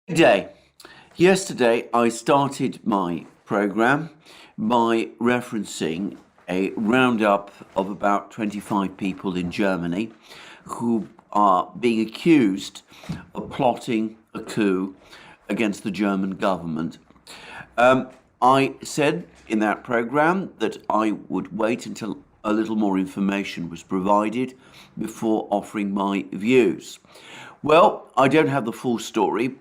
Good day. Yesterday, I started my program by referencing a roundup of about 25 people in Germany who are being accused of plotting a coup against the German government. I said in that program that I would wait until a little more information was provided before offering my views. Well, I don't have the full story,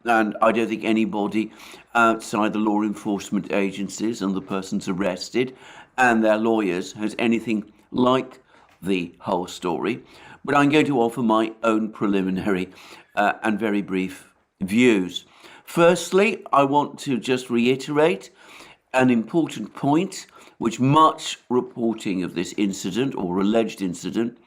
and I don't think anybody outside the law enforcement agencies and the persons arrested and their lawyers has anything like the whole story. But I'm going to offer my own preliminary and very brief views. Firstly, I want to just reiterate an important point which much reporting of this incident or alleged incident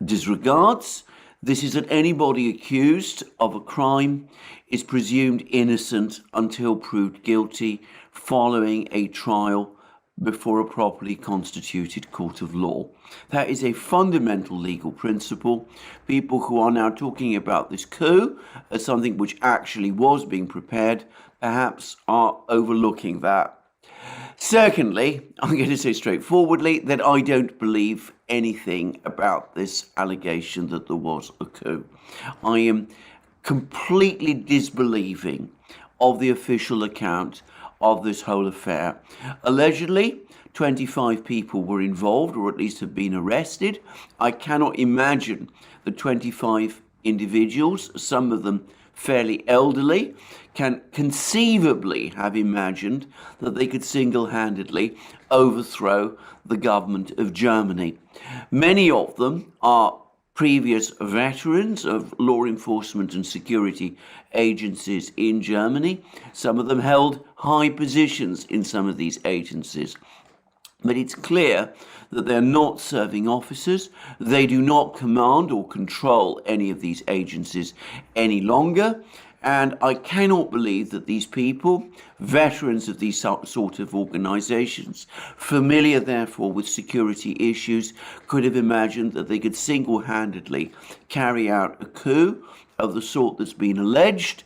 disregards. This is that anybody accused of a crime is presumed innocent until proved guilty following a trial before a properly constituted court of law. That is a fundamental legal principle. People who are now talking about this coup as something which actually was being prepared perhaps are overlooking that. Secondly, I'm going to say straightforwardly that I don't believe anything about this allegation that there was a coup. I am completely disbelieving of the official account of this whole affair. Allegedly, 25 people were involved, or at least have been arrested. I cannot imagine the 25 individuals, some of them fairly elderly, can conceivably have imagined that they could single-handedly overthrow the government of Germany. Many of them are previous veterans of law enforcement and security agencies in Germany. Some of them held high positions in some of these agencies. But it's clear that they're not serving officers. They do not command or control any of these agencies any longer. And I cannot believe that these people, veterans of these sort of organizations, familiar therefore with security issues, could have imagined that they could single-handedly carry out a coup of the sort that's been alleged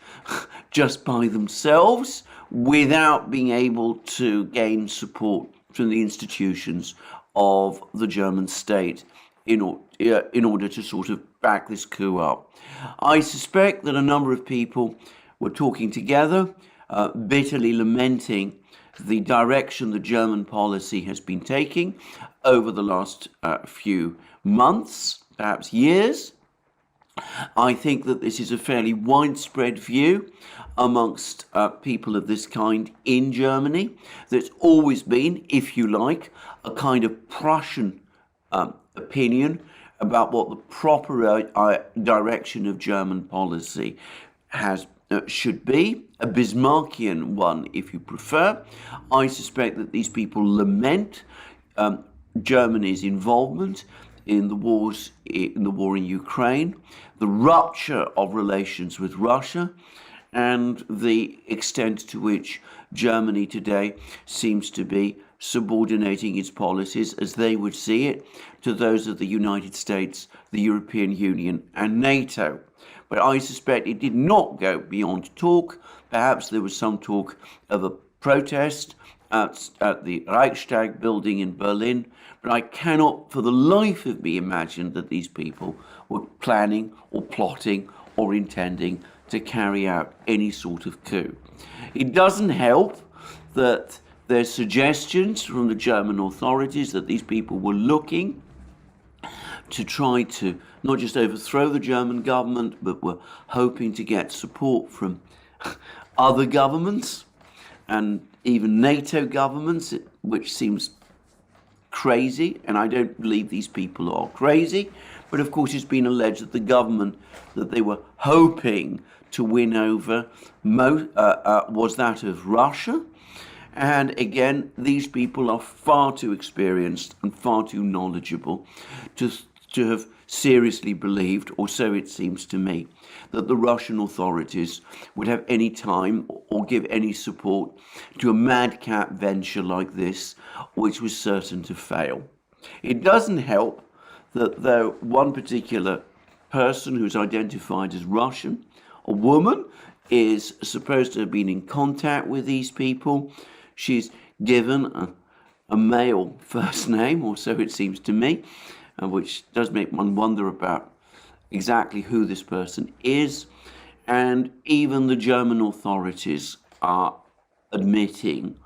just by themselves without being able to gain support from the institutions of the German state in order to sort of back this coup up. I suspect that a number of people were talking together, bitterly lamenting the direction the German policy has been taking over the last few months, perhaps years. I think that this is a fairly widespread view amongst people of this kind in Germany. There's always been, if you like, a kind of Prussian opinion about what the proper direction of German policy should be, a Bismarckian one, if you prefer. I suspect that these people lament Germany's involvement in the war in Ukraine, the rupture of relations with Russia, and the extent to which Germany today seems to be subordinating its policies, as they would see it, to those of the United States, the European Union, and NATO. But I suspect it did not go beyond talk. Perhaps there was some talk of a protest at the Reichstag building in Berlin, but I cannot for the life of me imagine that these people were planning or plotting or intending to carry out any sort of coup. It doesn't help that there's suggestions from the German authorities that these people were looking to try to not just overthrow the German government, but were hoping to get support from other governments and even NATO governments, which seems crazy, and I don't believe these people are crazy. But of course, it's been alleged that the government that they were hoping to win over was that of Russia. And again, these people are far too experienced and far too knowledgeable to have seriously believed, or so it seems to me, that the Russian authorities would have any time or give any support to a madcap venture like this, which was certain to fail. It doesn't help that though one particular person who's identified as Russian A woman is supposed to have been in contact with these people. She's given a male first name, or so it seems to me, which does make one wonder about exactly who this person is. And even the German authorities are admitting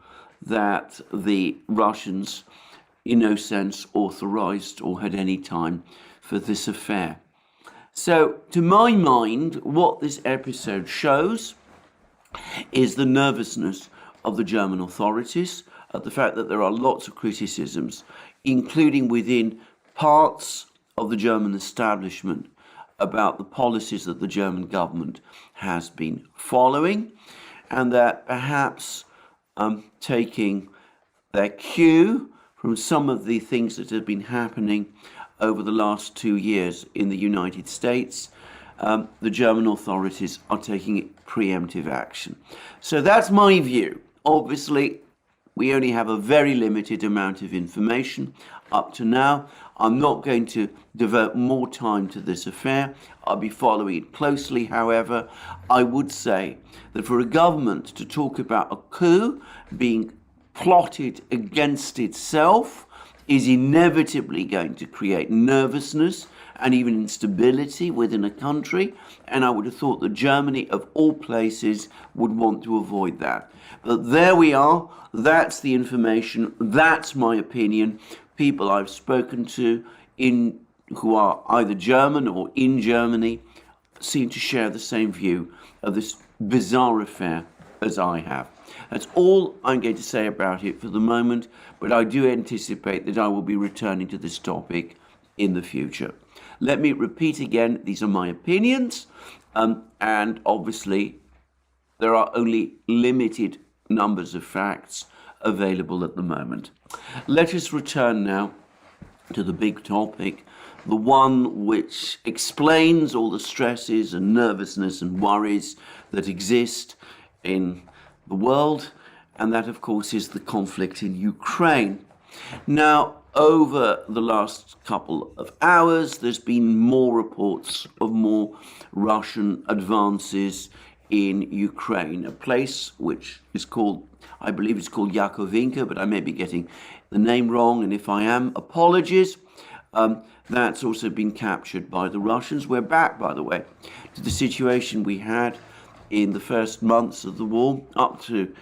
that the Russians, in no sense, authorized or had any time for this affair. So, to my mind, what this episode shows is the nervousness of the German authorities, the fact that there are lots of criticisms, including within parts of the German establishment, about the policies that the German government has been following, and that perhaps taking their cue from some of the things that have been happening over the last 2 years in the United States, the German authorities are taking preemptive action. So that's my view. Obviously, we only have a very limited amount of information up to now. I'm not going to devote more time to this affair. I'll be following it closely. However, I would say that for a government to talk about a coup being plotted against itself is inevitably going to create nervousness and even instability within a country. And I would have thought that Germany, of all places, would want to avoid that. But there we are. That's the information. That's my opinion. People I've spoken to who are either German or in Germany seem to share the same view of this bizarre affair as I have. That's all I'm going to say about it for the moment, but I do anticipate that I will be returning to this topic in the future. Let me repeat again, these are my opinions, and obviously there are only limited numbers of facts available at the moment. Let us return now to the big topic, the one which explains all the stresses and nervousness and worries that exist in the world, and that of course is the conflict in Ukraine. Now, over the last couple of hours, there's been more reports of more Russian advances in Ukraine, a place which is called, I believe it's called Yakovinka, but I may be getting the name wrong, and if I am, apologies. That's also been captured by the Russians. We're back, by the way, to the situation we had in the first months of the war, up to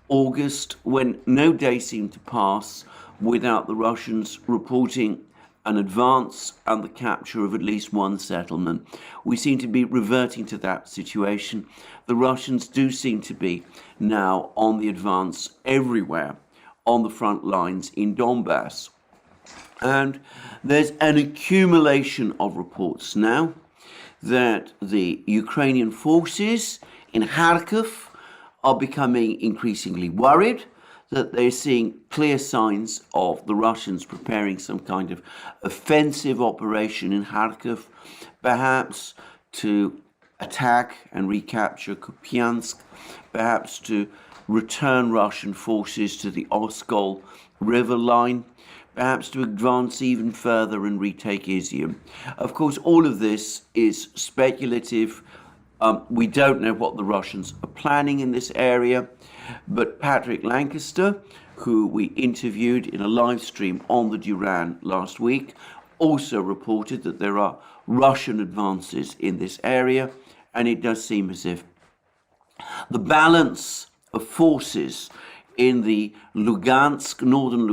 August, when no day seemed to pass without the Russians reporting an advance and the capture of at least one settlement. We seem to be reverting to that situation. The Russians do seem to be now on the advance everywhere on the front lines in Donbass. And there's an accumulation of reports now that the Ukrainian forces in Kharkiv are becoming increasingly worried, that they're seeing clear signs of the Russians preparing some kind of offensive operation in Kharkiv, perhaps to attack and recapture Kupiansk, perhaps to return Russian forces to the Oskol river line, perhaps to advance even further and retake Izium. Of course, all of this is speculative. We don't know what the Russians are planning in this area, but Patrick Lancaster, who we interviewed in a live stream on the Duran last week, also reported that there are Russian advances in this area, and it does seem as if the balance of forces in the Lugansk, northern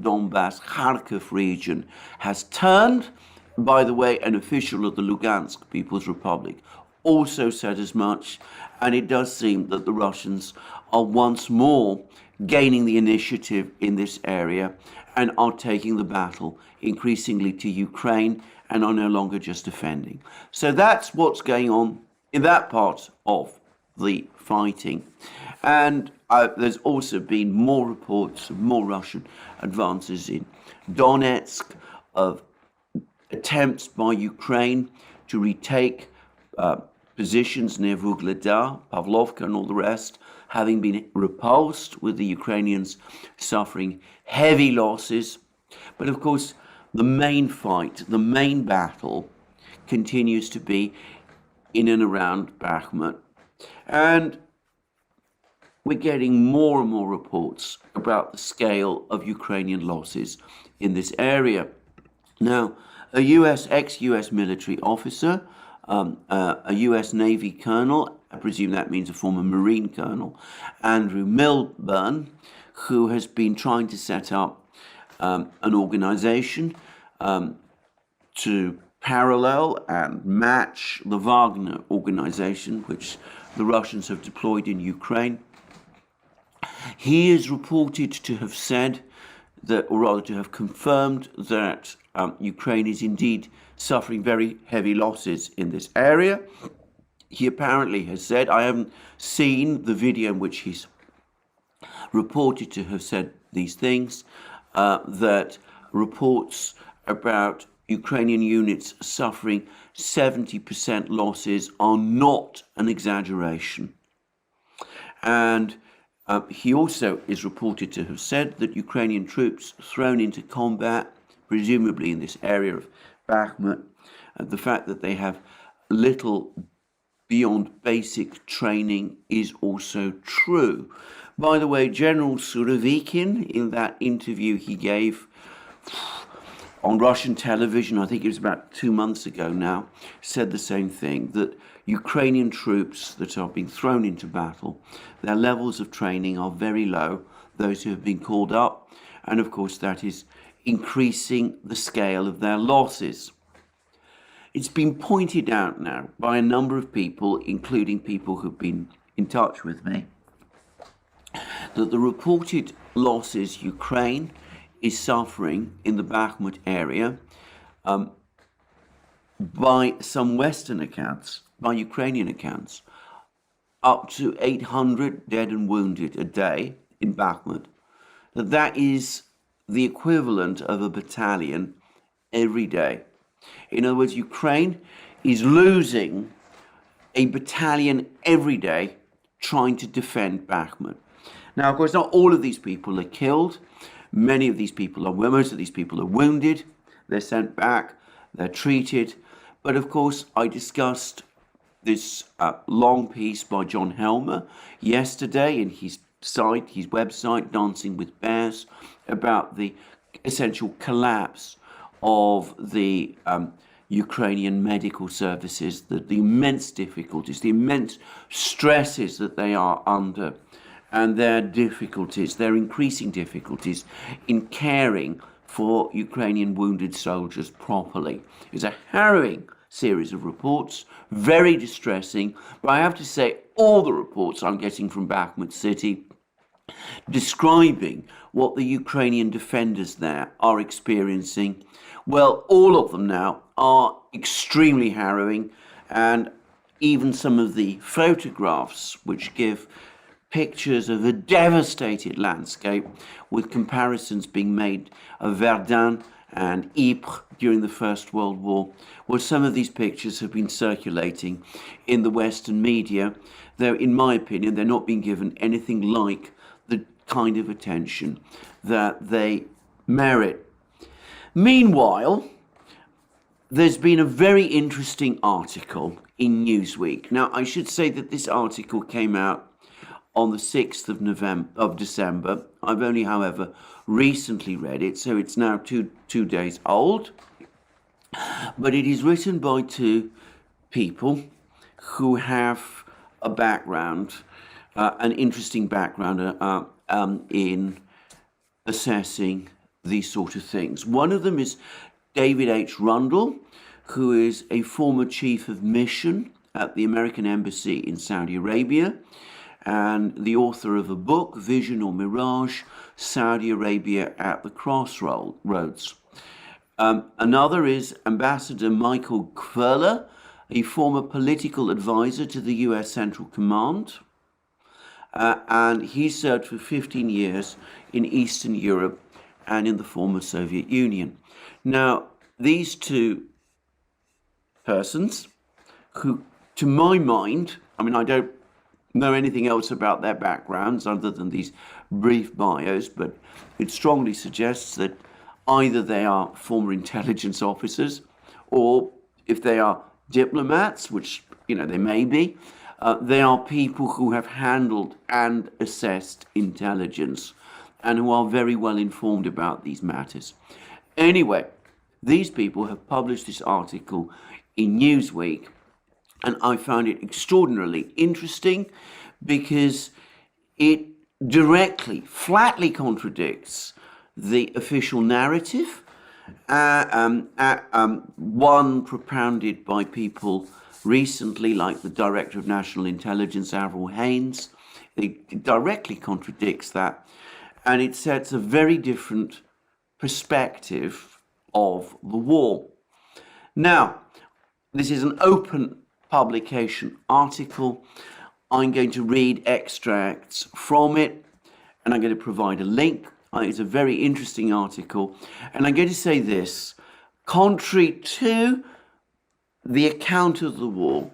Donbass, Kharkiv region has turned. By the way, an official of the Lugansk People's Republic also said as much, and it does seem that the Russians are once more gaining the initiative in this area and are taking the battle increasingly to Ukraine and are no longer just defending. So that's what's going on in that part of the fighting. And there's also been more reports of more Russian advances in Donetsk, of attempts by Ukraine to retake positions near Vuhledar, Pavlovka and all the rest, having been repulsed, with the Ukrainians suffering heavy losses. But of course, the main fight, the main battle continues to be in and around Bakhmut. And we're getting more and more reports about the scale of Ukrainian losses in this area. Now, a ex-US military officer, a US Navy colonel, I presume that means a former Marine colonel, Andrew Milburn, who has been trying to set up an organization to parallel and match the Wagner organization, which the Russians have deployed in Ukraine. He is reported to have said that, or rather to have confirmed that Ukraine is indeed suffering very heavy losses in this area. He apparently has said, I haven't seen the video in which he's reported to have said these things, that reports about Ukrainian units suffering 70% losses are not an exaggeration. And he also is reported to have said that Ukrainian troops thrown into combat, presumably in this area of Bakhmut, the fact that they have little beyond basic training is also true. By the way, General Surovikin, in that interview he gave on Russian television, I think it was about 2 months ago now, said the same thing, that Ukrainian troops that are being thrown into battle, their levels of training are very low, those who have been called up, and of course that is increasing the scale of their losses. It's been pointed out now by a number of people, including people who've been in touch with me, that the reported losses Ukraine is suffering in the Bakhmut area, by some Western accounts, by Ukrainian accounts, up to 800 dead and wounded a day in Bakhmut. That is the equivalent of a battalion every day. In other words, Ukraine is losing a battalion every day trying to defend Bakhmut. Now, of course, not all of these people are killed. Most of these people are wounded. They're sent back. They're treated. But of course, I discussed this long piece by John Helmer yesterday in his website, Dancing with Bears, about the essential collapse of the Ukrainian medical services, the immense difficulties, the immense stresses that they are under, and their increasing difficulties in caring for Ukrainian wounded soldiers properly. It's a harrowing series of reports, very distressing, but I have to say all the reports I'm getting from Bakhmut City describing what the Ukrainian defenders there are experiencing, well, all of them now are extremely harrowing, and even some of the photographs which give pictures of a devastated landscape with comparisons being made of Verdun and Ypres during the First World War. Well, some of these pictures have been circulating in the Western media, though in my opinion they're not being given anything like the kind of attention that they merit. Meanwhile, there's been a very interesting article in Newsweek. Now, I should say that this article came out on the 6th of December. I've only, however, recently read it, so it's now two days old. But it is written by two people who have a background, an interesting background in assessing these sort of things. One of them is David H. Rundle, who is a former chief of mission at the American Embassy in Saudi Arabia, and the author of a book, Vision or Mirage, Saudi Arabia at the Crossroads. Another is Ambassador Michael Kverler, a former political advisor to the US Central Command, and he served for 15 years in Eastern Europe and in the former Soviet Union. Now, these two persons, who, to my mind, I mean, I don't know anything else about their backgrounds other than these brief bios, but it strongly suggests that either they are former intelligence officers, or if they are diplomats, which they may be. They are people who have handled and assessed intelligence and who are very well informed about these matters. Anyway, these people have published this article in Newsweek, and I found it extraordinarily interesting because it directly, flatly contradicts the official narrative, one propounded by people recently, like the Director of National Intelligence, Avril Haines. It directly contradicts that, and it sets a very different perspective of the war. Now, this is an open publication article. I'm going to read extracts from it, and I'm going to provide a link. It's a very interesting article, and I'm going to say this: contrary to the account of the war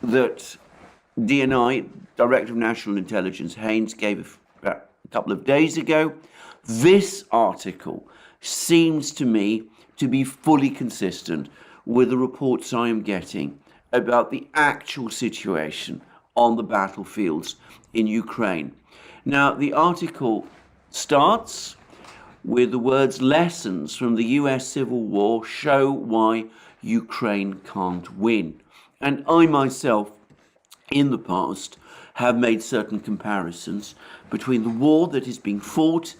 that DNI, Director of National Intelligence, Haines, gave a couple of days ago, this article seems to me to be fully consistent with the reports I am getting about the actual situation on the battlefields in Ukraine. Now, the article starts with the words, "Lessons from the US Civil War show why Ukraine can't win." And I myself, in the past, have made certain comparisons between the war that is being fought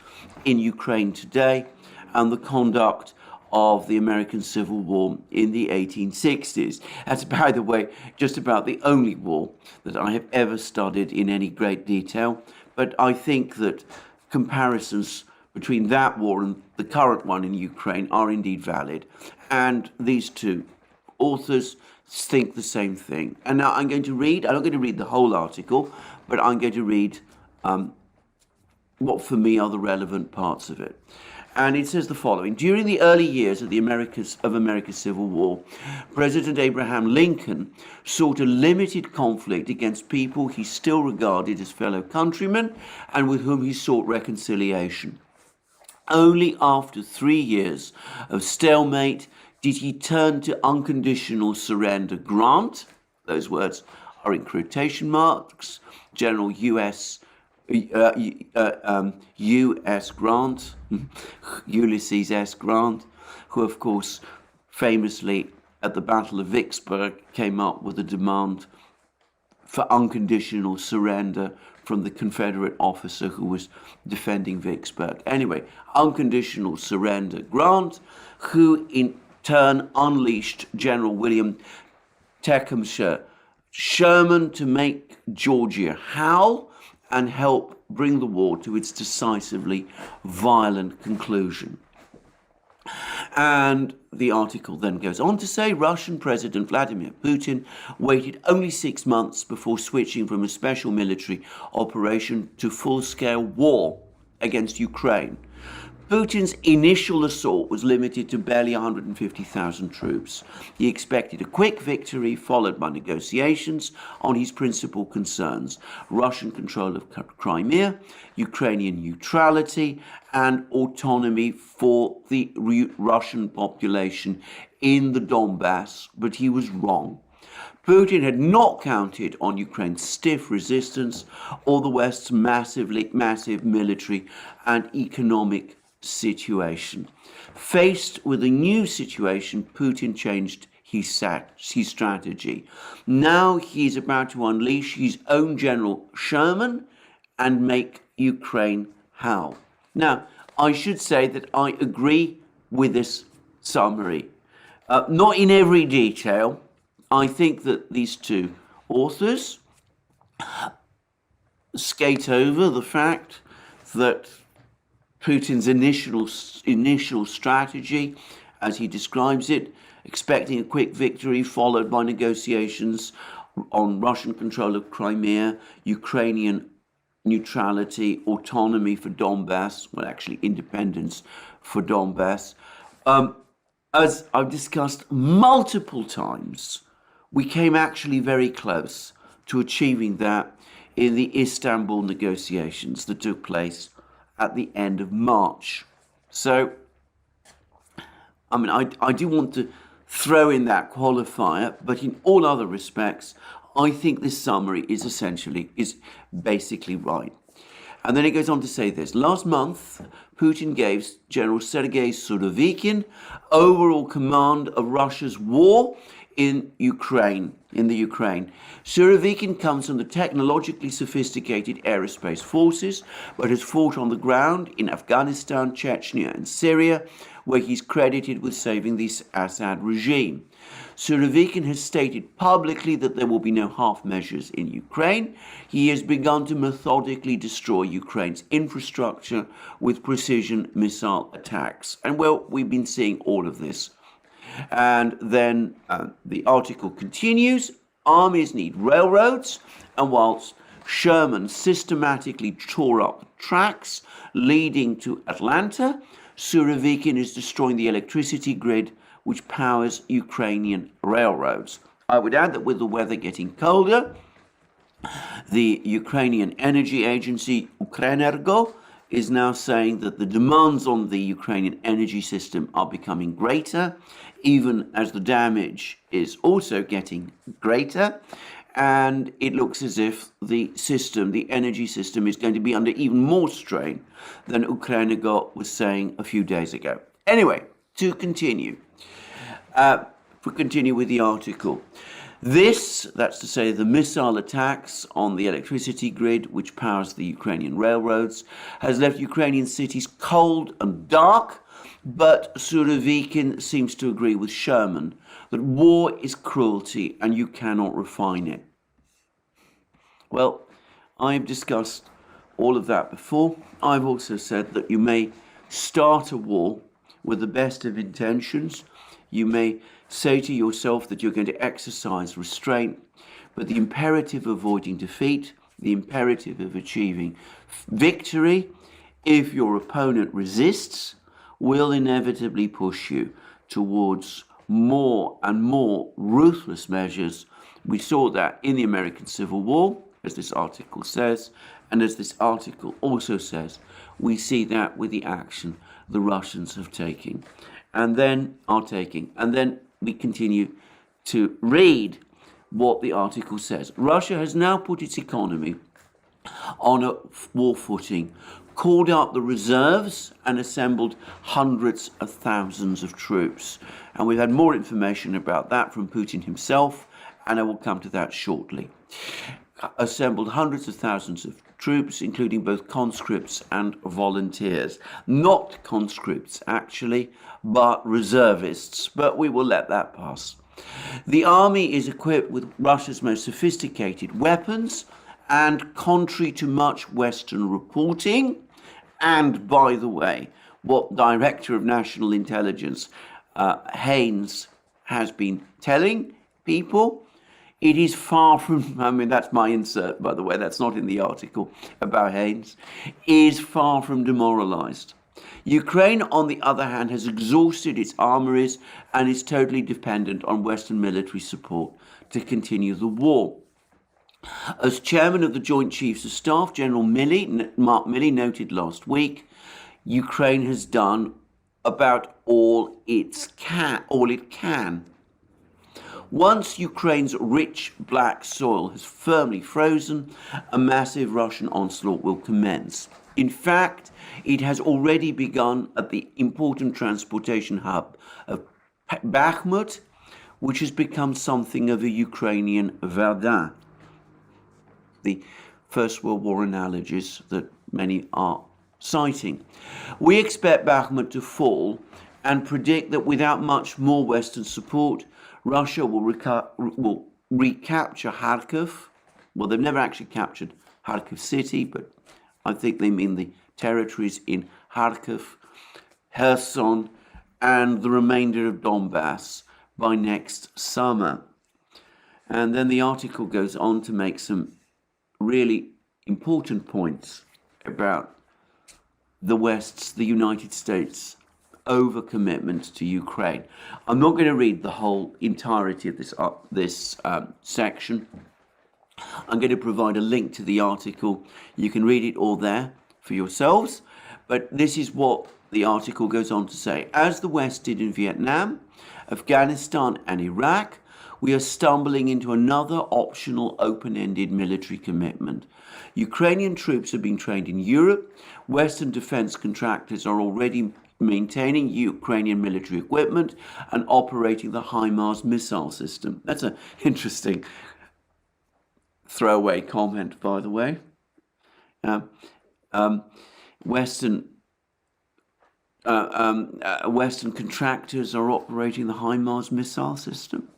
in Ukraine today and the conduct of the American Civil War in the 1860s. That's, by the way, just about the only war that I have ever studied in any great detail. But I think that comparisons between that war and the current one in Ukraine are indeed valid. And these two authors think the same thing. And now I'm not going to read the whole article, but I'm going to read what for me are the relevant parts of it. And it says the following: during the early years of America's Civil War, President Abraham Lincoln sought a limited conflict against people he still regarded as fellow countrymen and with whom he sought reconciliation. Only after 3 years of stalemate did he turn to unconditional surrender grant. Those words are in quotation marks. General U.S. Grant, Ulysses S. Grant, who of course famously at the Battle of Vicksburg came up with a demand for unconditional surrender from the Confederate officer who was defending Vicksburg. Anyway, unconditional surrender Grant, who in turn unleashed General William Tecumseh Sherman to make Georgia howl and help bring the war to its decisively violent conclusion. And the article then goes on to say Russian President Vladimir Putin waited only 6 months before switching from a special military operation to full-scale war against Ukraine. Putin's initial assault was limited to barely 150,000 troops. He expected a quick victory followed by negotiations on his principal concerns: Russian control of Crimea, Ukrainian neutrality, and autonomy for the Russian population in the Donbass. But he was wrong. Putin had not counted on Ukraine's stiff resistance or the West's massive military and economic situation. Faced with a new situation, Putin changed his strategy. Now he's about to unleash his own General Sherman and make Ukraine howl. Now, I should say that I agree with this summary. Not in every detail. I think that these two authors skate over the fact that Putin's initial strategy, as he describes it, expecting a quick victory followed by negotiations on Russian control of Crimea, Ukrainian neutrality, autonomy for Donbass, well, actually independence for Donbass. As I've discussed multiple times, we came actually very close to achieving that in the Istanbul negotiations that took place at the end of March. So, I do want to throw in that qualifier, but in all other respects, I think this summary is basically right. And then it goes on to say this. Last month, Putin gave General Sergei Surovikin overall command of Russia's war in the Ukraine. Surovikin comes from the technologically sophisticated aerospace forces, but has fought on the ground in Afghanistan, Chechnya, and Syria, where he's credited with saving the Assad regime. Surovikin has stated publicly that there will be no half measures in Ukraine. He has begun to methodically destroy Ukraine's infrastructure with precision missile attacks. And well, we've been seeing all of this. And then the article continues. Armies need railroads, and whilst Sherman systematically tore up tracks leading to Atlanta, Surovikin is destroying the electricity grid which powers Ukrainian railroads. I would add that with the weather getting colder, the Ukrainian energy agency Ukrenergo is now saying that the demands on the Ukrainian energy system are becoming greater, even as the damage is also getting greater. And it looks as if the energy system, is going to be under even more strain than Ukrenergo was saying a few days ago. Anyway, to continue. We continue with the article. That's to say the missile attacks on the electricity grid, which powers the Ukrainian railroads, has left Ukrainian cities cold and dark, but Surovikin seems to agree with Sherman that war is cruelty and you cannot refine it. Well, I've discussed all of that before. I've also said that you may start a war with the best of intentions. You may say to yourself that you're going to exercise restraint, but the imperative of avoiding defeat, the imperative of achieving victory, if your opponent resists, will inevitably push you towards more and more ruthless measures. We saw that in the American Civil War, as this article says, and as this article also says, we see that with the action the Russians have taken. And then we continue to read what the article says. Russia has now put its economy on a war footing, called out the reserves and assembled hundreds of thousands of troops. And we've had more information about that from Putin himself, and I will come to that shortly. Assembled hundreds of thousands of troops, including both conscripts and volunteers. Not conscripts, actually, but reservists. But we will let that pass. The army is equipped with Russia's most sophisticated weapons, and contrary to much Western reporting, and by the way, what Director of National Intelligence Haynes has been telling people, it is far from, that's my insert, by the way, that's not in the article about Haynes, is far from demoralized. Ukraine, on the other hand, has exhausted its armories and is totally dependent on Western military support to continue the war. As chairman of the Joint Chiefs of Staff, General Mark Milley noted last week, Ukraine has done about all it can. Once Ukraine's rich black soil has firmly frozen, a massive Russian onslaught will commence. In fact, it has already begun at the important transportation hub of Bakhmut, which has become something of a Ukrainian Verdun. The First World War analogies that many are citing. We expect Bakhmut to fall and predict that without much more Western support, Russia will recapture Kharkiv. Well, they've never actually captured Kharkiv city, but I think they mean the territories in Kharkiv, Kherson, and the remainder of Donbass by next summer. And then the article goes on to make some really important points about the West's, the United States, overcommitment to Ukraine. I'm not going to read the whole entirety of this section. I'm going to provide a link to the article. You can read it all there for yourselves. But this is what the article goes on to say, as the West did in Vietnam, Afghanistan and Iraq, we are stumbling into another optional open-ended military commitment. Ukrainian troops are being trained in Europe. Western defense contractors are already maintaining Ukrainian military equipment and operating the HIMARS missile system. That's an interesting throwaway comment, by the way. Western contractors are operating the HIMARS missile system.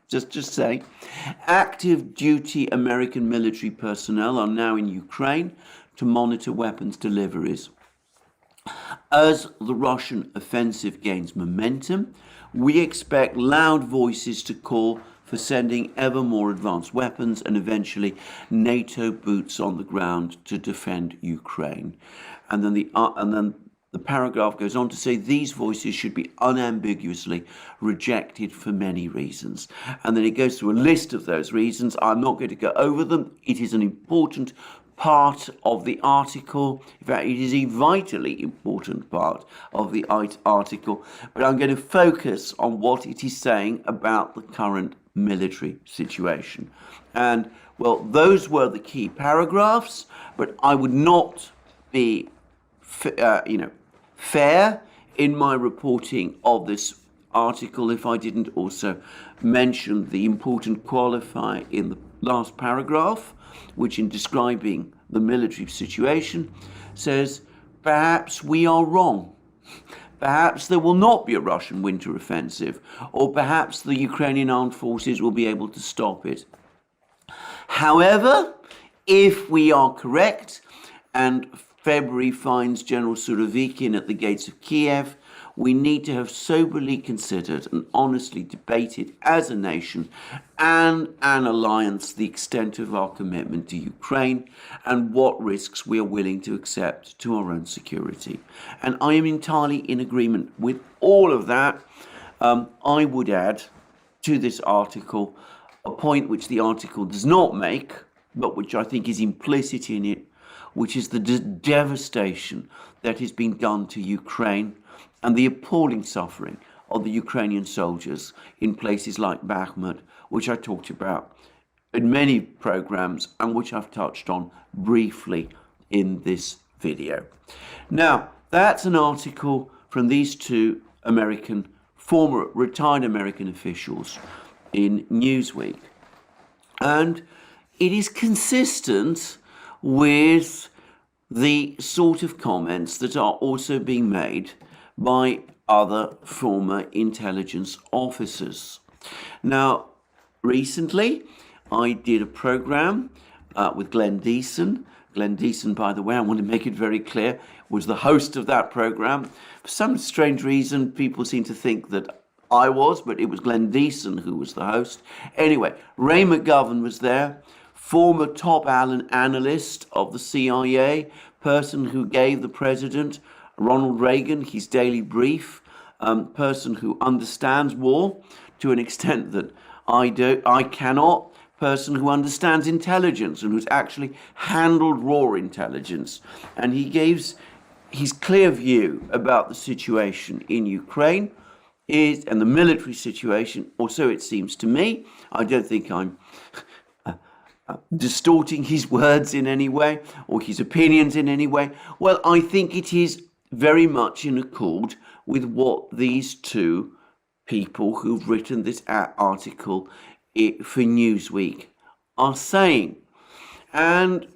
Just say, active duty American military personnel are now in Ukraine to monitor weapons deliveries. As the Russian offensive gains momentum, we expect loud voices to call for sending ever more advanced weapons and eventually NATO boots on the ground to defend Ukraine. And then the paragraph goes on to say these voices should be unambiguously rejected for many reasons. And then it goes through a list of those reasons. I'm not going to go over them. It is an important part of the article. In fact, it is a vitally important part of the article. But I'm going to focus on what it is saying about the current military situation. And, well, those were the key paragraphs, but I would not be fair in my reporting of this article if I didn't also mention the important qualifier in the last paragraph, which in describing the military situation says, perhaps we are wrong. Perhaps there will not be a Russian winter offensive, or perhaps the Ukrainian armed forces will be able to stop it. However, if we are correct, and February finds General Surovikin at the gates of Kiev, we need to have soberly considered and honestly debated as a nation and an alliance the extent of our commitment to Ukraine and what risks we are willing to accept to our own security. And I am entirely in agreement with all of that. I would add to this article a point which the article does not make, but which I think is implicit in it, which is the devastation that has been done to Ukraine and the appalling suffering of the Ukrainian soldiers in places like Bakhmut, which I talked about in many programs and which I've touched on briefly in this video. Now, that's an article from these two former retired American officials in Newsweek. And it is consistent with the sort of comments that are also being made by other former intelligence officers. Now, recently, I did a program with Glenn Deason. Glenn Deason, by the way, I want to make it very clear, was the host of that program. For some strange reason, people seem to think that I was, but it was Glenn Deason who was the host. Anyway, Ray McGovern was there, former top analyst of the CIA, person who gave the president, Ronald Reagan, his daily brief, person who understands war to an extent that I cannot, person who understands intelligence and who's actually handled raw intelligence. And he gives his clear view about the situation in Ukraine and the military situation, or so it seems to me. I don't think I'm distorting his words in any way or his opinions in any way. Well, I think it is very much in accord with what these two people who've written this article for Newsweek are saying. And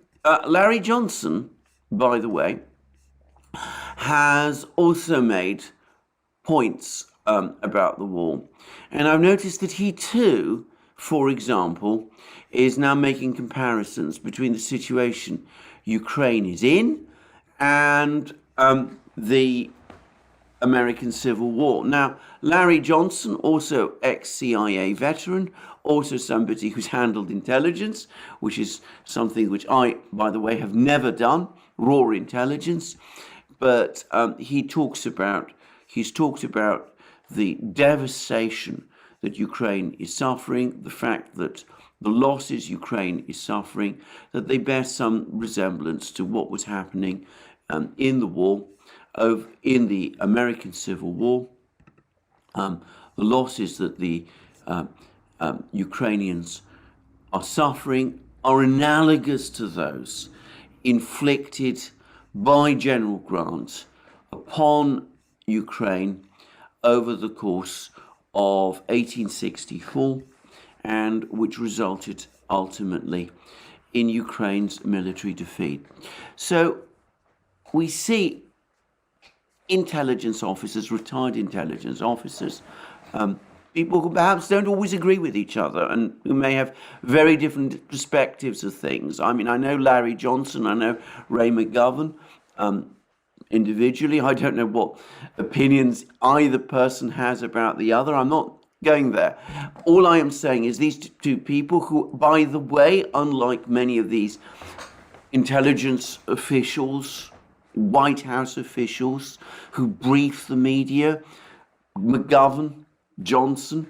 Larry Johnson, by the way, has also made points about the war. And I've noticed that he too, for example, is now making comparisons between the situation Ukraine is in and the American Civil War. Now, Larry Johnson, also ex-CIA veteran, also somebody who's handled intelligence, which is something which I, by the way, have never done, raw intelligence. But he's talked about the devastation that Ukraine is suffering, the fact that the losses Ukraine is suffering, that they bear some resemblance to what was happening in the war. in the American Civil War. The losses that the Ukrainians are suffering are analogous to those inflicted by General Grant upon Ukraine over the course of 1864, and which resulted ultimately in Ukraine's military defeat. So we see intelligence officers, retired intelligence officers, people who perhaps don't always agree with each other and who may have very different perspectives of things. I mean, I know Larry Johnson, I know Ray McGovern individually. I don't know what opinions either person has about the other. I'm not going there. All I am saying is these two people who, by the way, unlike many of these intelligence officials, White House officials who brief the media, McGovern, Johnson,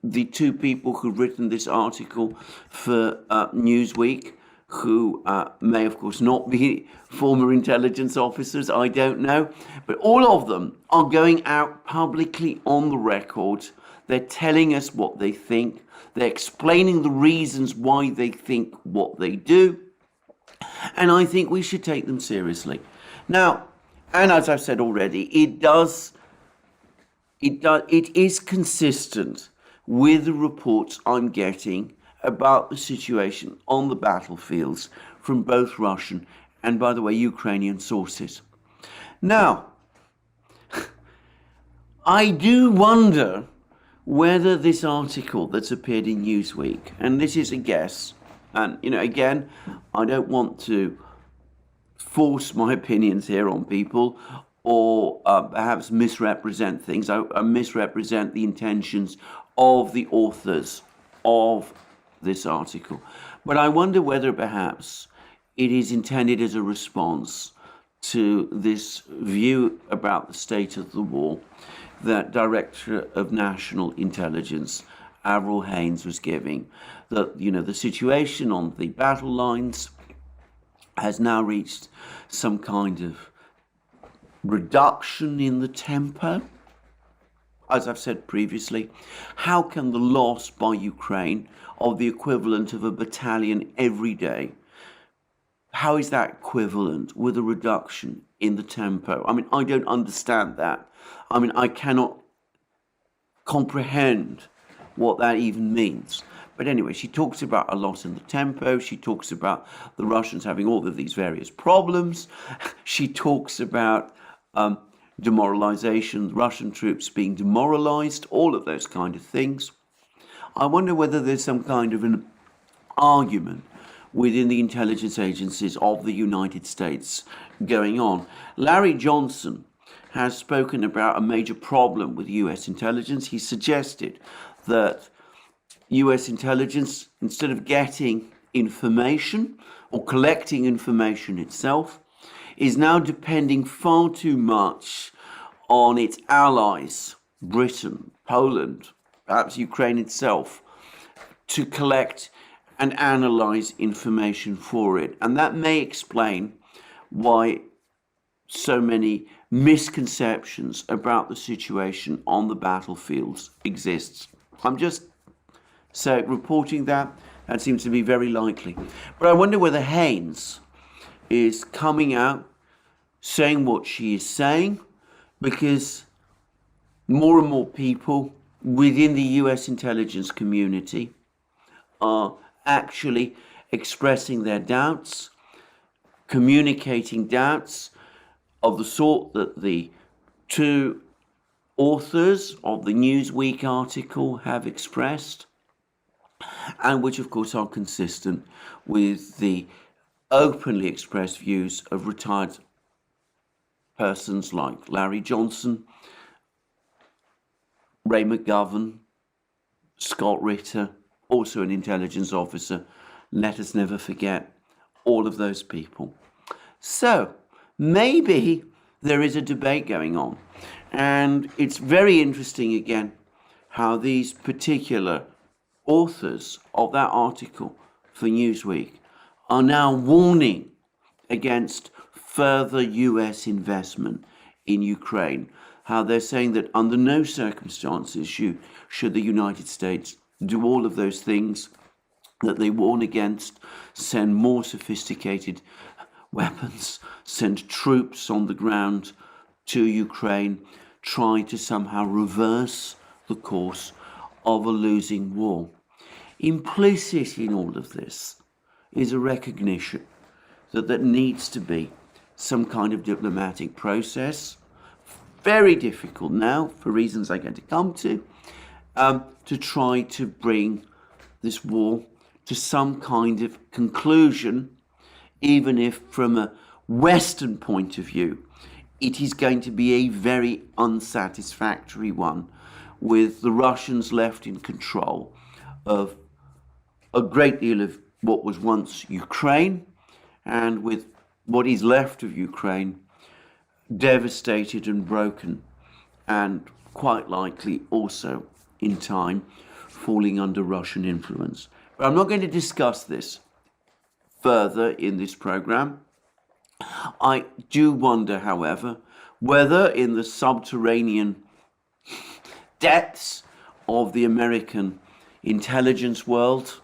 the two people who've written this article for Newsweek, who may, of course, not be former intelligence officers, I don't know, but all of them are going out publicly on the record. They're telling us what they think. They're explaining the reasons why they think what they do. And I think we should take them seriously. Now, and as I've said already, it is consistent with the reports I'm getting about the situation on the battlefields from both Russian and, by the way, Ukrainian sources. Now, I do wonder whether this article that's appeared in Newsweek, and this is a guess, and, again, I don't want to force my opinions here on people or perhaps misrepresent things. I misrepresent the intentions of the authors of this article. But I wonder whether perhaps it is intended as a response to this view about the state of the war that Director of National Intelligence Avril Haines was giving, that the situation on the battle lines has now reached some kind of reduction in the tempo. As I've said previously, how can the loss by Ukraine of the equivalent of a battalion every day, how is that equivalent with a reduction in the tempo? I mean, I don't understand that. I mean, I cannot comprehend what that even means. But anyway, she talks about a loss in the tempo. She talks about the Russians having all of these various problems. She talks about demoralization, Russian troops being demoralized, all of those kind of things. I wonder whether there's some kind of an argument within the intelligence agencies of the United States going on. Larry Johnson has spoken about a major problem with US intelligence. He suggested that US intelligence, instead of getting information or collecting information itself, is now depending far too much on its allies, Britain, Poland, perhaps Ukraine itself, to collect and analyze information for it. And that may explain why so many misconceptions about the situation on the battlefields exists. I'm just reporting that seems to be very likely. But I wonder whether Haines is coming out saying what she is saying, because more and more people within the US intelligence community are actually expressing their doubts, communicating doubts of the sort that the two authors of the Newsweek article have expressed, and which of course are consistent with the openly expressed views of retired persons like Larry Johnson, Ray McGovern, Scott Ritter, also an intelligence officer. Let us never forget all of those people. So maybe there is a debate going on, and it's very interesting again how these particular authors of that article for Newsweek are now warning against further US investment in Ukraine, how they're saying that under no circumstances should the United States do all of those things that they warn against, send more sophisticated weapons, send troops on the ground to Ukraine, try to somehow reverse the course of a losing war. Implicit in all of this is a recognition that there needs to be some kind of diplomatic process, very difficult now for reasons I'm going to come to try to bring this war to some kind of conclusion, even if from a Western point of view, it is going to be a very unsatisfactory one, with the Russians left in control of a great deal of what was once Ukraine, and with what is left of Ukraine devastated and broken, and quite likely also in time falling under Russian influence. But I'm not going to discuss this further in this program. I do wonder, however, whether in the subterranean depths of the American intelligence world,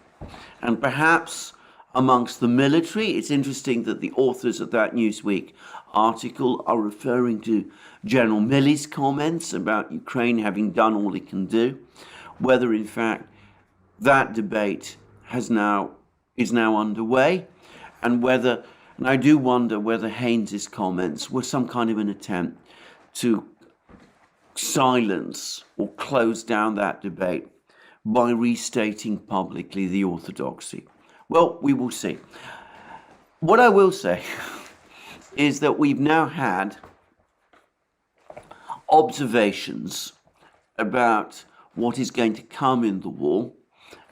and perhaps amongst the military, it's interesting that the authors of that Newsweek article are referring to General Milley's comments about Ukraine having done all it can do, whether in fact that debate is now underway, and I do wonder whether Haynes's comments were some kind of an attempt to silence or close down that debate by restating publicly the orthodoxy. Well, we will see. What I will say is that we've now had observations about what is going to come in the war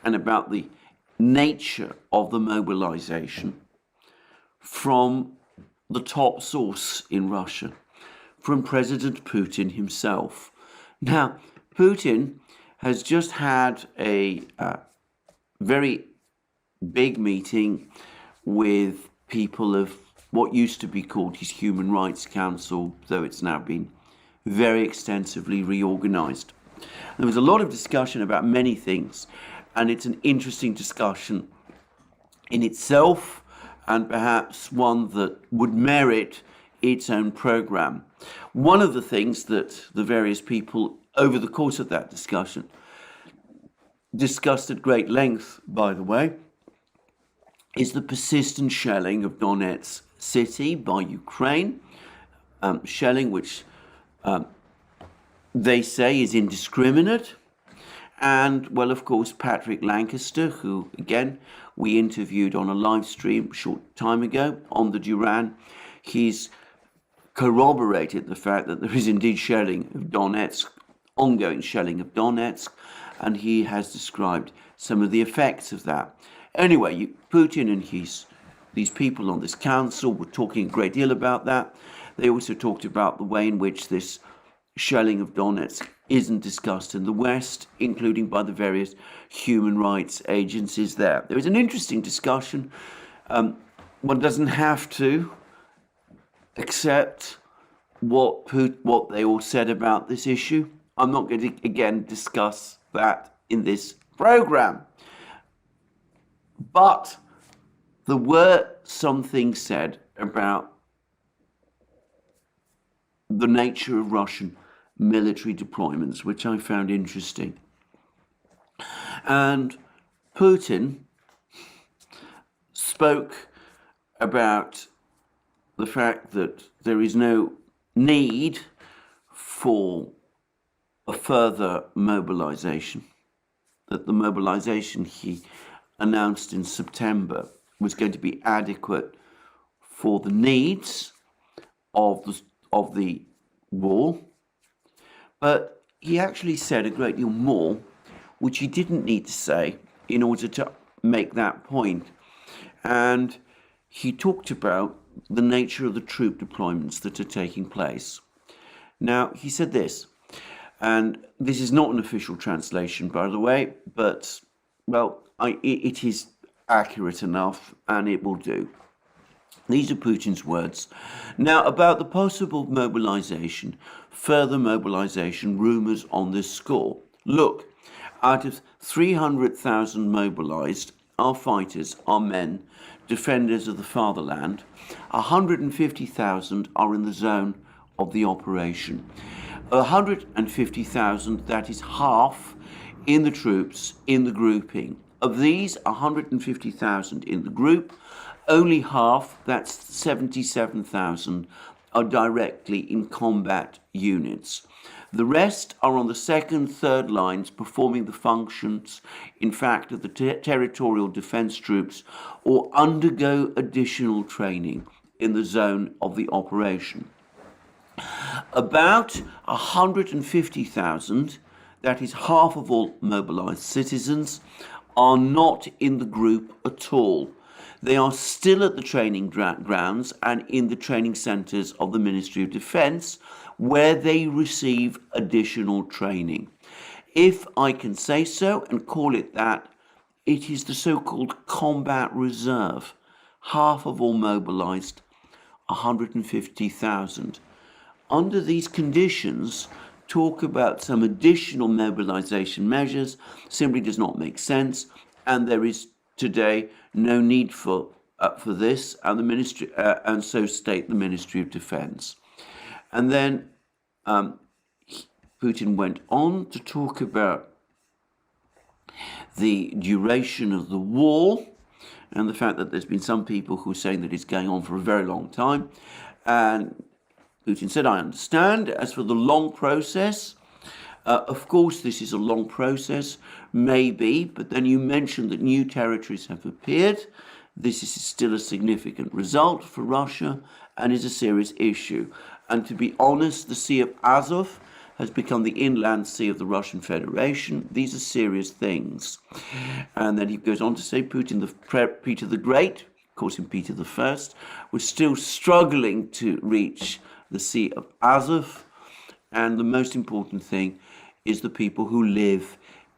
and about the nature of the mobilization from the top source in Russia, from President Putin himself. Now, Putin has just had a very big meeting with people of what used to be called his Human Rights Council, though it's now been very extensively reorganized. There was a lot of discussion about many things, and it's an interesting discussion in itself, and perhaps one that would merit its own program. One of the things that the various people over the course of that discussion discussed at great length, by the way, is the persistent shelling of Donetsk city by Ukraine, shelling which they say is indiscriminate. And, well, of course, Patrick Lancaster, who, again, we interviewed on a live stream a short time ago on the Duran, he's corroborated the fact that there is indeed shelling of Donetsk, ongoing shelling of Donetsk, and he has described some of the effects of that. Anyway, Putin and these people on this council were talking a great deal about that. They also talked about the way in which this shelling of Donetsk isn't discussed in the West, including by the various human rights agencies there. There was an interesting discussion. One doesn't have to accept what they all said about this issue. I'm not going to, again, discuss that in this program. But there were some things said about the nature of Russian military deployments, which I found interesting. And Putin spoke about the fact that there is no need for a further mobilization, that the mobilization he announced in September was going to be adequate for the needs of the war. But he actually said a great deal more, which he didn't need to say in order to make that point. And he talked about the nature of the troop deployments that are taking place. Now, he said this, and this is not an official translation, by the way, but, well, it is accurate enough, and it will do. These are Putin's words. Now, about the possible mobilization, further mobilization rumors on this score. Look, out of 300,000 mobilized, our fighters, our men, defenders of the fatherland, 150,000 are in the zone of the operation. 150,000, that is half in the troops, in the grouping. Of these 150,000 in the group, only half, that's 77,000, are directly in combat units. The rest are on the second, third lines performing the functions, in fact, of the territorial defense troops, or undergo additional training in the zone of the operation. About 150,000, that is half of all mobilized citizens, are not in the group at all. They are still at the training grounds and in the training centres of the Ministry of Defence, where they receive additional training. If I can say so and call it that, it is the so-called combat reserve. Half of all mobilised, 150,000. Under these conditions, talk about some additional mobilisation measures simply does not make sense, and there is today no need for this, and the ministry, and so state the Ministry of Defence. And then Putin went on to talk about the duration of the war and the fact that there's been some people who are saying that it's going on for a very long time. And Putin said, I understand. As for the long process, of course, this is a long process, maybe, but then you mentioned that new territories have appeared. This is still a significant result for Russia and is a serious issue. And to be honest, the Sea of Azov has become the inland sea of the Russian Federation. These are serious things. And then he goes on to say Peter the Great, calls him Peter the First, was still struggling to reach the Sea of Azov. And the most important thing is the people who live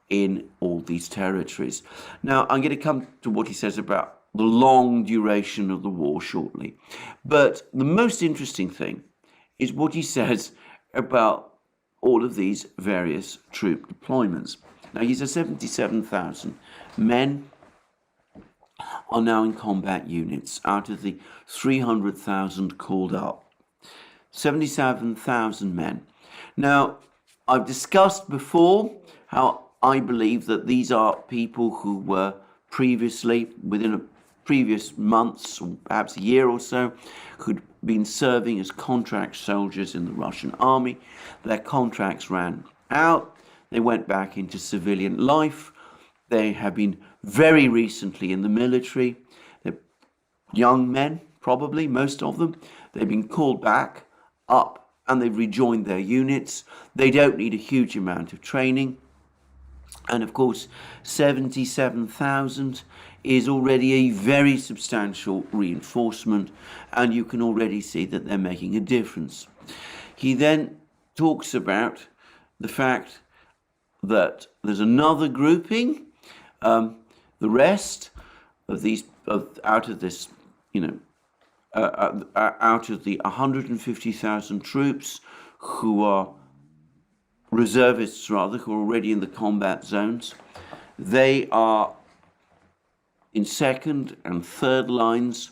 in all these territories. Now, I'm going to come to what he says about the long duration of the war shortly. But the most interesting thing is what he says about all of these various troop deployments. Now, he says 77,000 men are now in combat units out of the 300,000 called up. 77,000 men. Now, I've discussed before how I believe that these are people who were previously, within a previous months, or perhaps a year or so, who'd been serving as contract soldiers in the Russian army. Their contracts ran out. They went back into civilian life. They have been very recently in the military. They're young men, probably, most of them. They've been called back up and they've rejoined their units. They don't need a huge amount of training. And of course, 77,000 is already a very substantial reinforcement, and you can already see that they're making a difference. He then talks about the fact that there's another grouping, the rest of these, out of this, out of the 150,000 troops who are reservists, rather, who are already in the combat zones, they are in second and third lines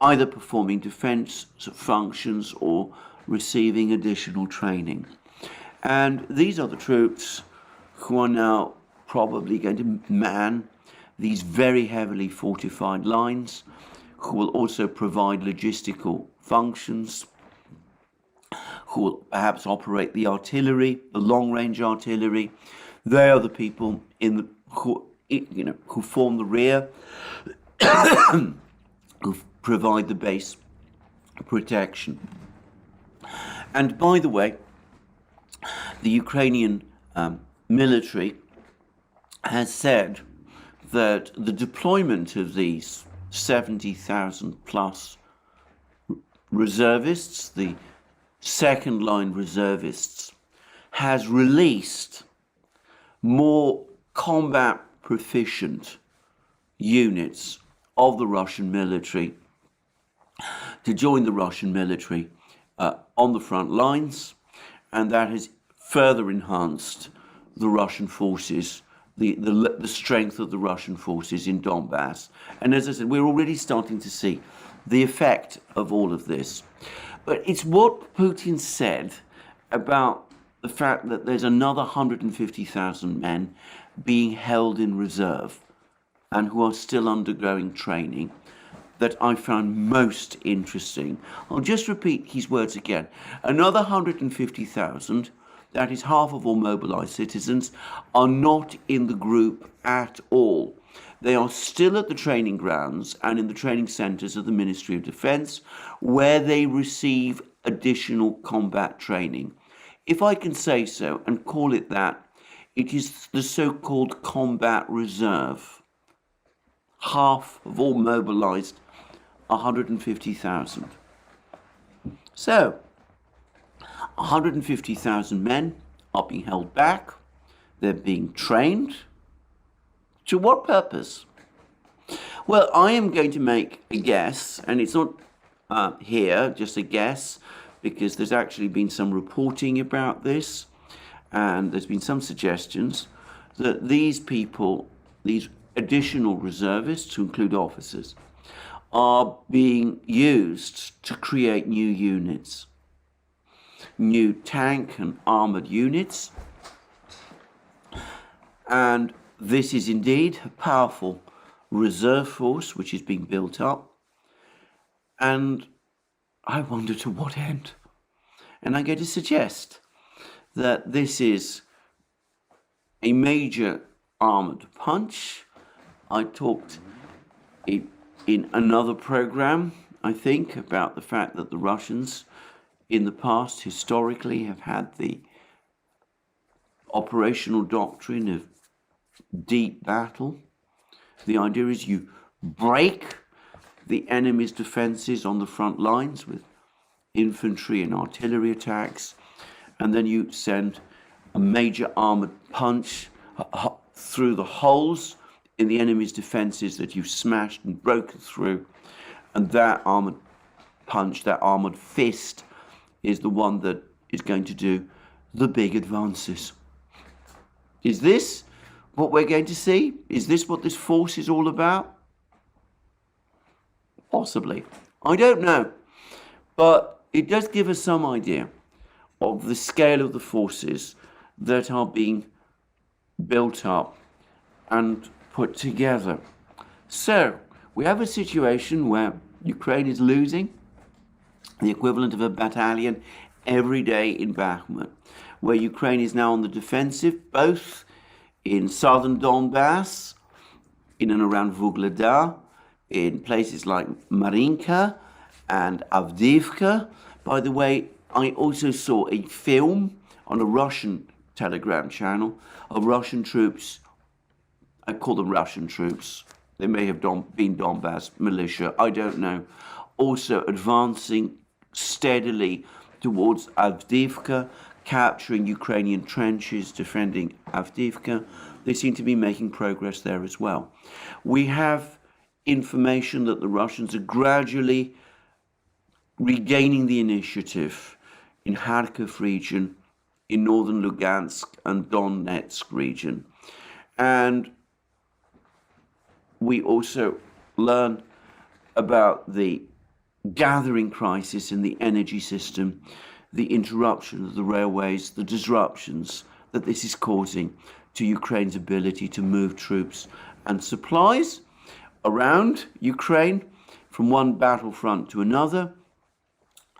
either performing defense functions or receiving additional training. And these are the troops who are now probably going to man these very heavily fortified lines, who will also provide logistical functions, who will perhaps operate the artillery, the long-range artillery. They are the people who form the rear, who provide the base protection. And by the way, the Ukrainian military has said that the deployment of these 70,000 plus reservists, the second line reservists, has released more combat proficient units of the Russian military to join the Russian military on the front lines, and that has further enhanced the Russian forces, the strength of the Russian forces in Donbass. And as I said, we're already starting to see the effect of all of this. But it's what Putin said about the fact that there's another 150,000 men being held in reserve and who are still undergoing training that I found most interesting. I'll just repeat his words again. Another 150,000, that is half of all mobilized citizens, are not in the group at all. They are still at the training grounds and in the training centers of the Ministry of Defense, where they receive additional combat training. If I can say so and call it that, it is the so-called combat reserve. Half of all mobilized 150,000. So, 150,000 men are being held back. They're being trained. To what purpose? Well, I am going to make a guess, and it's not here, just a guess, because there's actually been some reporting about this, and there's been some suggestions that these people, these additional reservists, to include officers, are being used to create new units, new tank and armored units. And this is indeed a powerful reserve force which is being built up. And I wonder to what end. And I'm going to suggest that this is a major armored punch. I talked in another program, I think, about the fact that the Russians in the past historically have had the operational doctrine of deep battle. The idea is you break the enemy's defenses on the front lines with infantry and artillery attacks, and then you send a major armored punch through the holes in the enemy's defenses that you've smashed and broken through, and that armored punch, that armored fist, is the one that is going to do the big advances. Is this what we're going to see? Is this what this force is all about? Possibly. I don't know. But it does give us some idea of the scale of the forces that are being built up and put together. So, we have a situation where Ukraine is losing the equivalent of a battalion every day in Bakhmut, where Ukraine is now on the defensive, both in southern Donbass, in and around Vuhledar, in places like Marinka and Avdiivka. By the way, I also saw a film on a Russian Telegram channel of Russian troops. I call them Russian troops. They may have been Donbass militia, I don't know. Also advancing steadily towards Avdiivka, capturing Ukrainian trenches, defending Avdiivka. They seem to be making progress there as well. We have information that the Russians are gradually regaining the initiative in Kharkiv region, in northern Lugansk and Donetsk region. And we also learn about the gathering crisis in the energy system, the interruption of the railways, the disruptions that this is causing to Ukraine's ability to move troops and supplies around Ukraine from one battlefront to another.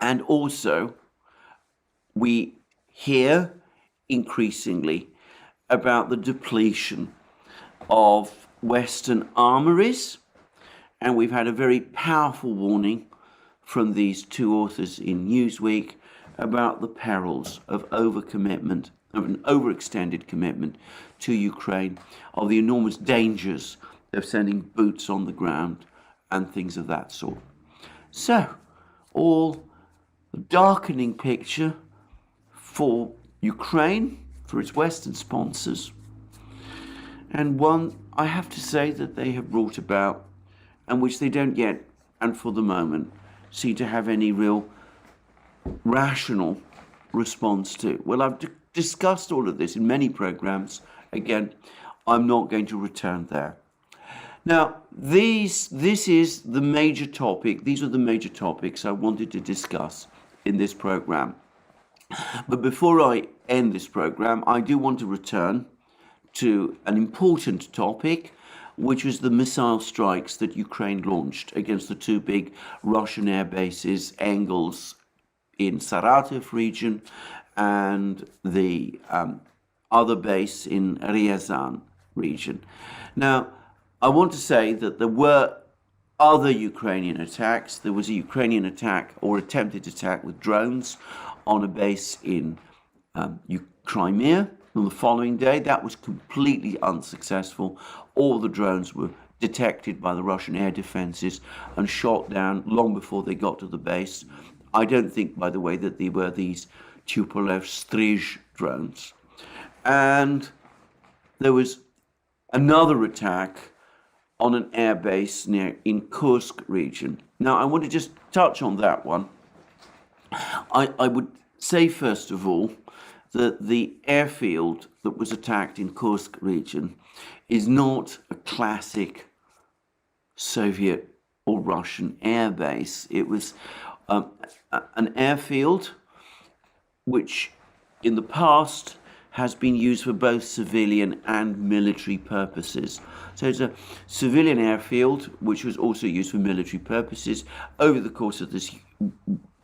And also, we hear increasingly about the depletion of Western armories, and we've had a very powerful warning from these two authors in Newsweek about the perils of overcommitment, of an overextended commitment to Ukraine, of the enormous dangers of sending boots on the ground and things of that sort. So, all the darkening picture for Ukraine, for its Western sponsors, and one I have to say that they have brought about and which they don't yet, and for the moment, seem to have any real rational response to. Well, I've discussed all of this in many programs. Again, I'm not going to return there. Now, this is the major topic. These are the major topics I wanted to discuss in this program. But before I end this program, I do want to return to an important topic, which was the missile strikes that Ukraine launched against the two big Russian air bases, Engels in Saratov region and the other base in Ryazan region. Now, I want to say that there were other Ukrainian attacks. There was a Ukrainian attack or attempted attack with drones on a base in Crimea on the following day. That was completely unsuccessful. All the drones were detected by the Russian air defenses and shot down long before they got to the base. I don't think, by the way, that they were these Tupolev Strij drones. And there was another attack on an air base in Kursk region. Now, I want to just touch on that one. I would say, first of all, that the airfield that was attacked in Kursk region is not a classic Soviet or Russian air base. It was an airfield which in the past has been used for both civilian and military purposes. So it's a civilian airfield which was also used for military purposes. Over the course of this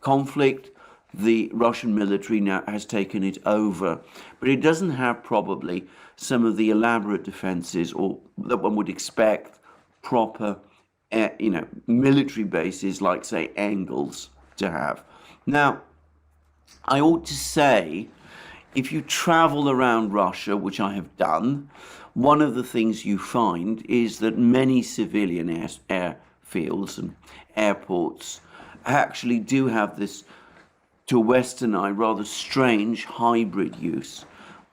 conflict, the Russian military now has taken it over, but it doesn't have probably some of the elaborate defenses or that one would expect proper, military bases like, say, Engels to have. Now, I ought to say, if you travel around Russia, which I have done, one of the things you find is that many civilian airfields and airports actually do have this, to a Western eye, rather strange hybrid use.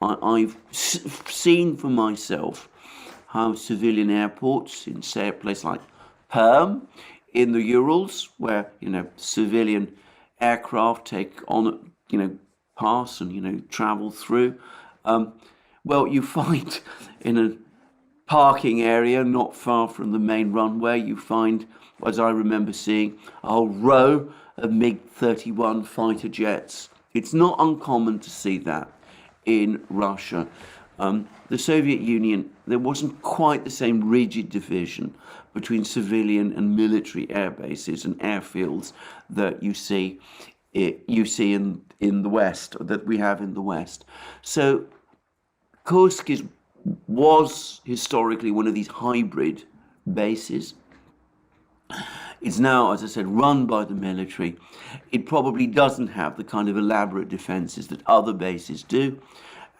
I've seen for myself how civilian airports in, say, a place like Perm in the Urals, where, civilian aircraft take on, pass and, travel through. Well, you find in a parking area not far from the main runway, you find, as I remember seeing, a whole row of MiG-31 fighter jets. It's not uncommon to see that in Russia. The Soviet Union, there wasn't quite the same rigid division between civilian and military air bases and airfields that you see in the West, or that we have in the West. So Kursk was historically one of these hybrid bases. It's now, as I said, run by the military. It probably doesn't have the kind of elaborate defenses that other bases do.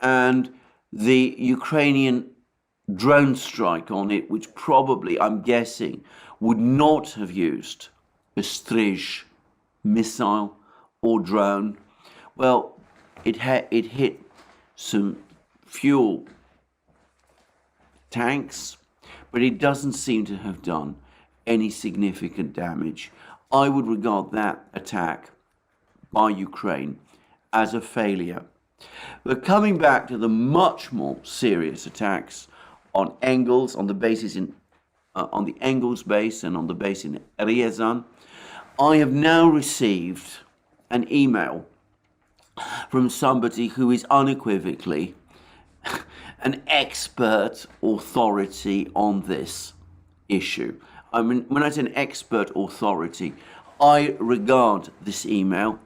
And the Ukrainian drone strike on it, which probably, I'm guessing, would not have used a Strij missile or drone, well, it hit some fuel tanks, but it doesn't seem to have done any significant damage. I would regard that attack by Ukraine as a failure. But coming back to the much more serious attacks on Engels, on the bases on the Engels base and on the base in Ryazan, I have now received an email from somebody who is unequivocally an expert authority on this issue. I mean, when I say an expert authority, I regard this email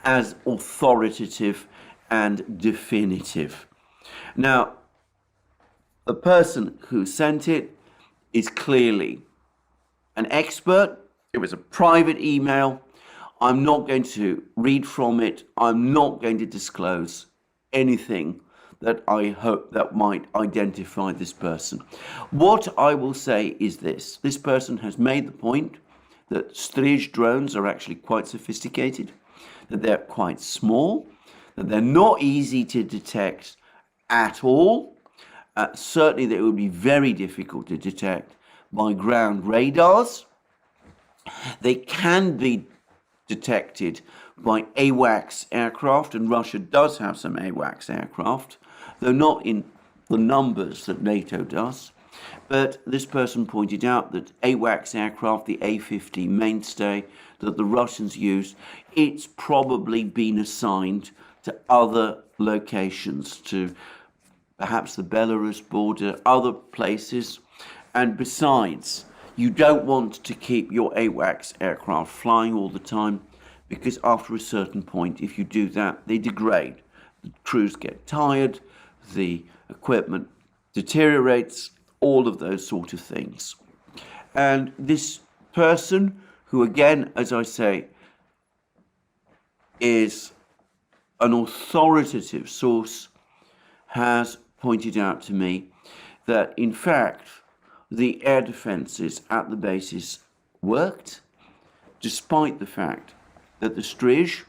as authoritative and definitive. Now, the person who sent it is clearly an expert. It was a private email. I'm not going to read from it. I'm not going to disclose anything that I hope that might identify this person. What I will say is this. This person has made the point that Strij drones are actually quite sophisticated, that they're quite small, that they're not easy to detect at all. Certainly, that it would be very difficult to detect by ground radars. They can be detected by AWACS aircraft, and Russia does have some AWACS aircraft, though not in the numbers that NATO does. But this person pointed out that AWACS aircraft, the A-50 mainstay that the Russians use, it's probably been assigned to other locations, to perhaps the Belarus border, other places. And besides, you don't want to keep your AWACS aircraft flying all the time, because after a certain point, if you do that, they degrade. The crews get tired, the equipment deteriorates, all of those sort of things. And this person, who again, as I say, is an authoritative source, has pointed out to me that in fact the air defences at the bases worked, despite the fact that these Strij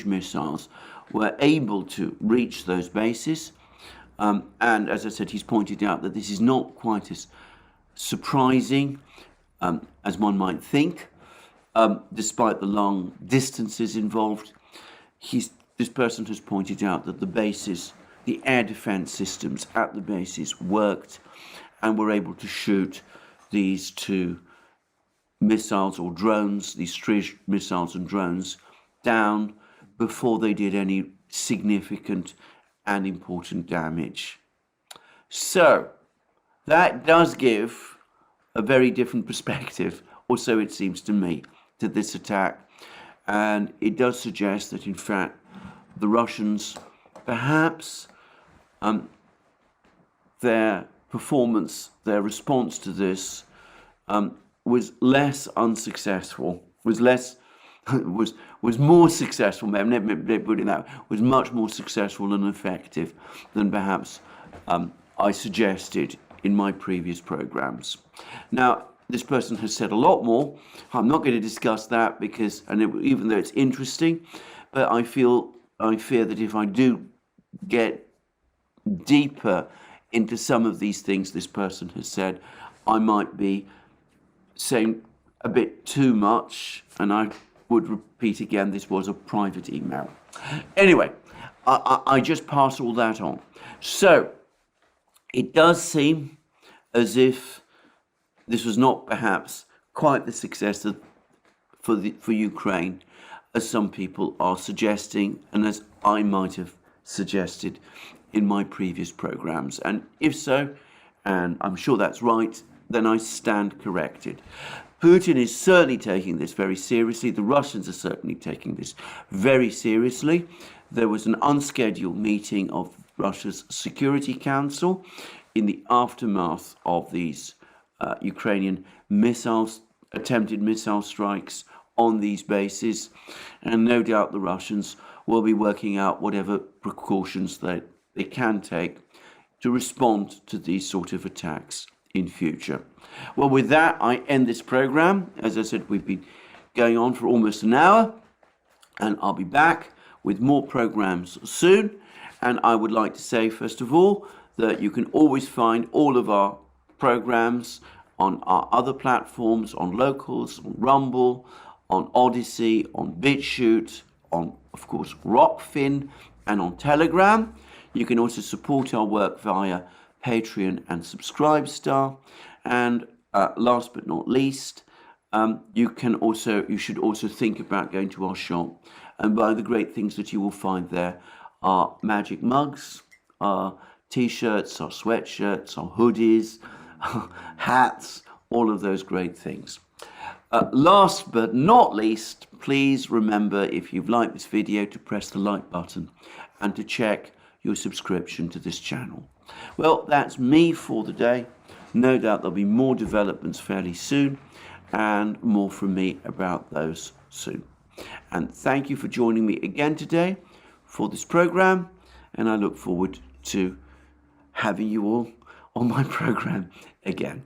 missiles were able to reach those bases. And as I said, he's pointed out that this is not quite as surprising as one might think, despite the long distances involved. This person has pointed out that the bases, the air defense systems at the bases worked and were able to shoot these two missiles or drones, these Strij missiles and drones, down before they did any significant and important damage. So that does give a very different perspective, or so it seems to me, to this attack. And it does suggest that in fact the Russians, perhaps their performance, their response to this was less unsuccessful, was more successful, was much more successful and effective than perhaps I suggested in my previous programs. Now, this person has said a lot more. I'm not going to discuss that because, even though it's interesting, but I fear that if I do get deeper into some of these things this person has said, I might be saying a bit too much, and I would repeat again, this was a private email. Anyway, I just pass all that on. So it does seem as if this was not perhaps quite the success for Ukraine as some people are suggesting, and as I might have suggested in my previous programs. And if so, and I'm sure that's right, then I stand corrected. Putin is certainly taking this very seriously. The Russians are certainly taking this very seriously. There was an unscheduled meeting of Russia's Security Council in the aftermath of these Ukrainian attempted missile strikes on these bases. And no doubt the Russians will be working out whatever precautions that they can take to respond to these sort of attacks in future. Well, with that, I end this program. As I said, we've been going on for almost an hour, and I'll be back with more programs soon. And I would like to say, first of all, that you can always find all of our programs on our other platforms, on Locals, on Rumble, on Odyssey, on BitChute, on, of course, Rockfin, and on Telegram. You can also support our work via Patreon and Subscribestar. And last but not least, you should also think about going to our shop and buy the great things that you will find there: our magic mugs, our t-shirts, our sweatshirts, our hoodies, hats, all of those great things. Last but not least, please remember, if you've liked this video, to press the like button and to check your subscription to this channel. Well, that's me for the day. No doubt there'll be more developments fairly soon, and more from me about those soon. And thank you for joining me again today for this program, and I look forward to having you all on my program again.